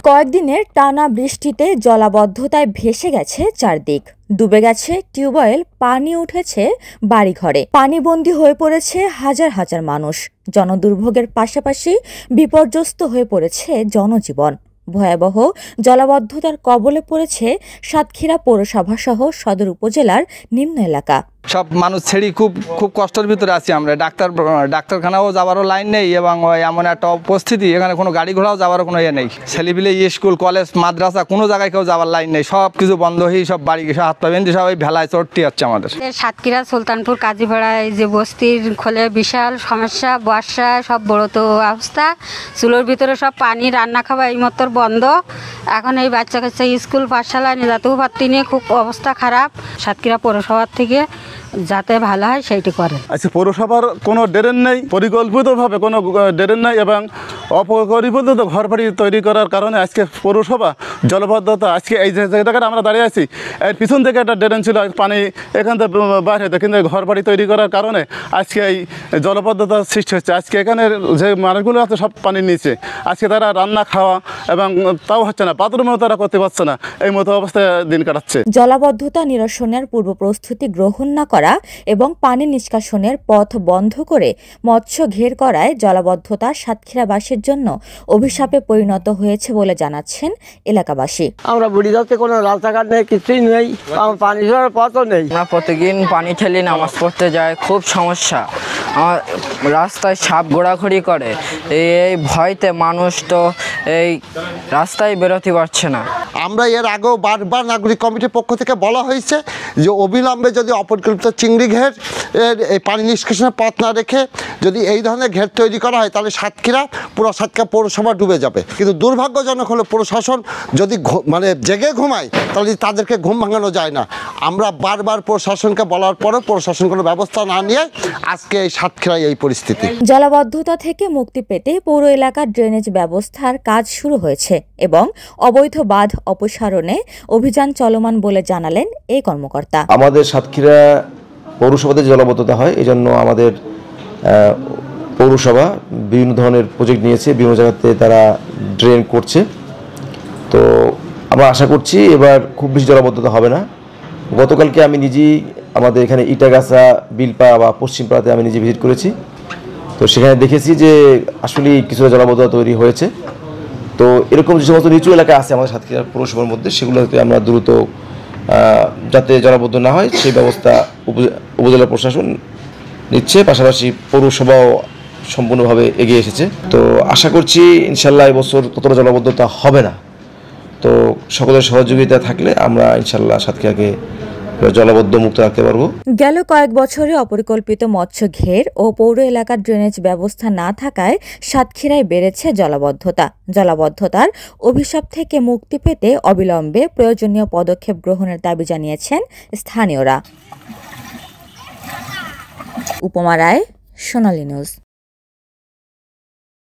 কয়েকদিনের টানা বৃষ্টিতে জলাবদ্ধতায় ভেসে গেছে চারদিক, ডুবে গেছে টিউবওয়েল, পানি উঠেছে বাড়িঘরে, পানিবন্দী হয়ে পড়েছে হাজার হাজার মানুষ। জনদুর্ভোগের পাশাপাশি বিপর্যস্ত হয়ে পড়েছে জনজীবন। ভয়াবহ জলাবদ্ধতার কবলে পড়েছে সাতক্ষীরা পৌরসভা সহ সদর উপজেলার নিম্ন এলাকা। সব মানুষ ছেড়ে খুব কষ্টের ভিতরে আছি আমরা। ডাক্তারখানাও যাওয়ারও লাইন নেই এবং এমন একটা উপস্থিতি, এখানে কোনো গাড়ি ঘোড়াও যাওয়ারও কোনো ইয়ে নেই। ছেলেপিলে স্কুল, কলেজ, মাদ্রাসা কোনো জায়গায় কেউ যাওয়ার লাইন নেই, সব কিছু বন্ধ হয়ে সব বাড়ি হাত পা বেঁধে সবাই ভেলায় চড়তে যাচ্ছে আমাদের। সাতক্ষীরা সুলতানপুর কাজীপাড়ায় যে বস্তির খোলে বিশাল সমস্যা, বর্ষায় সব বড় তো অবস্থা, চুলোর ভিতরে সব পানি, রান্না খাওয়া এই মতো বন্ধ। এখন এই বাচ্চা কাচ্চা স্কুল পাঠশালায় নিয়ে যেতেও পারতি নিয়ে খুব অবস্থা খারাপ। সাতক্ষীরা পৌরসভার থেকে যাতে ভালো হয় সেইটি করে। আচ্ছা, পৌরসভার কোনো ড্রেন নেই, পরিকল্পিতভাবে কোনো ড্রেন নেই এবং অপরিকল্পিত ঘর বাড়ি তৈরি করার কারণে আজকে পৌরসভা জলবদ্ধতা, আজকে এই যে জায়গাটা আমরা দাঁড়িয়ে আছি এর পিছন থেকে একটা ড্রেন ছিল, পানি এখান থেকে বাইরে হতো, কিন্তু ঘর বাড়ি তৈরি করার কারণে আজকে এই জলবদ্ধতার সৃষ্টি হচ্ছে। আজকে এখানে যে মানুষগুলো আছে সব পানির নিচে, আজকে তারা রান্না খাওয়া এবং তাও হচ্ছে না, বাথরুমেও তারা করতে পারছে না, এই মতো অবস্থায় দিন কাটাচ্ছে। জলাবদ্ধতা নিরসনের পূর্ব প্রস্তুতি গ্রহণ না করা এবং পানি নিষ্কাশনের পথ বন্ধ করে মৎস্য ঘের করায় জলাবদ্ধতা সাতক্ষীরাবাসীর জন্য অভিশাপে পরিণত হয়েছে বলে জানাচ্ছেন এলাকাবাসী। আমরা বুড়ি যাতে কোনো রাস্তাঘাট নেই, কিছুই নেই, পানি যাওয়ার পথও নেই। আমরা প্রতিদিন পানি ঠেলে নামাজ পড়তে যাই, খুব সমস্যা। আমার রাস্তায় সাপ ঘোরাঘুরি করে, এই ভয়তে মানুষ তো এই রাস্তায় বেরোতে পারছে না। আমরা এর আগেও বারবার নাগরিক কমিটির পক্ষ থেকে বলা হয়েছে যে অবিলম্বে যদি অপরিকল্পিত চিংড়ি ঘের এই পানি নিষ্কাশনের পথ না রেখে যদি এই ধরনের ঘের তৈরি করা হয় তাহলে পুরো সাতক্ষীরা পৌরসভা ডুবে যাবে। কিন্তু দুর্ভাগ্যজনক হলো প্রশাসন যদি জেগে ঘুমায় তাহলে তাদেরকে ঘুম ভাঙানো যায় না। আমরা বারবার প্রশাসনকে বলার পরেও প্রশাসন কোনো ব্যবস্থা না নিয়ে আজকে এই সাতক্ষীরায় এই পরিস্থিতি। জলাবদ্ধতা থেকে মুক্তি পেতে পৌর এলাকার ড্রেনেজ ব্যবস্থার কাজ শুরু হয়েছে এবং অবৈধ বাঁধ অপসারণে অভিযান চলমান বলে জানালেন এই কর্মকর্তা। আমাদের সাতক্ষীরা পৌরসভাতে জলাবদ্ধতা হয়, এজন্য আমাদের পৌরসভা বিভিন্ন ধরনের প্রজেক্ট নিয়েছে, বিভিন্ন জায়গাতে তারা ড্রেন করছে। তো আমরা আশা করছি এবার খুব বেশি জলাবদ্ধতা হবে না। গতকালকে আমি নিজেই আমাদের এখানে ইটাগাছা, বিলপা বা পশ্চিমপাড়াতে আমি নিজে ভিজিট করেছি। তো সেখানে দেখেছি যে আসলে কিছুটা জলাবদ্ধতা তৈরি হয়েছে। তো এরকম যে সমস্ত নিচু এলাকা আছে আমাদের সাতক্ষীরা পৌরসভার মধ্যে, সেগুলোতে আমরা দ্রুত যাতে জলাবদ্ধ না হয় সেই ব্যবস্থা উপজেলা প্রশাসন নিচ্ছে, পাশাপাশি পৌরসভাও সম্পূর্ণভাবে এগিয়ে এসেছে। তো আশা করছি ইনশাল্লাহ এবছর ততটা জলাবদ্ধতা হবে না। তো সকলের সহযোগিতা থাকলে আমরা ইনশাল্লাহ সাতক্ষীরাকে জলাবদ্ধ মুক্ত রাখতে পারবো। গেল কয়েক বছরে অপরিকল্পিত মৎস্য ঘের ও পৌর এলাকার ড্রেনেজ ব্যবস্থা না থাকায় সাতক্ষীরায় বেড়েছে জলাবদ্ধতার অভিশাপ থেকে মুক্তি পেতে অবিলম্বে প্রয়োজনীয় পদক্ষেপ গ্রহণের দাবি জানিয়েছেন স্থানীয়রা। উপমা রায়, সোনালী নিউজ।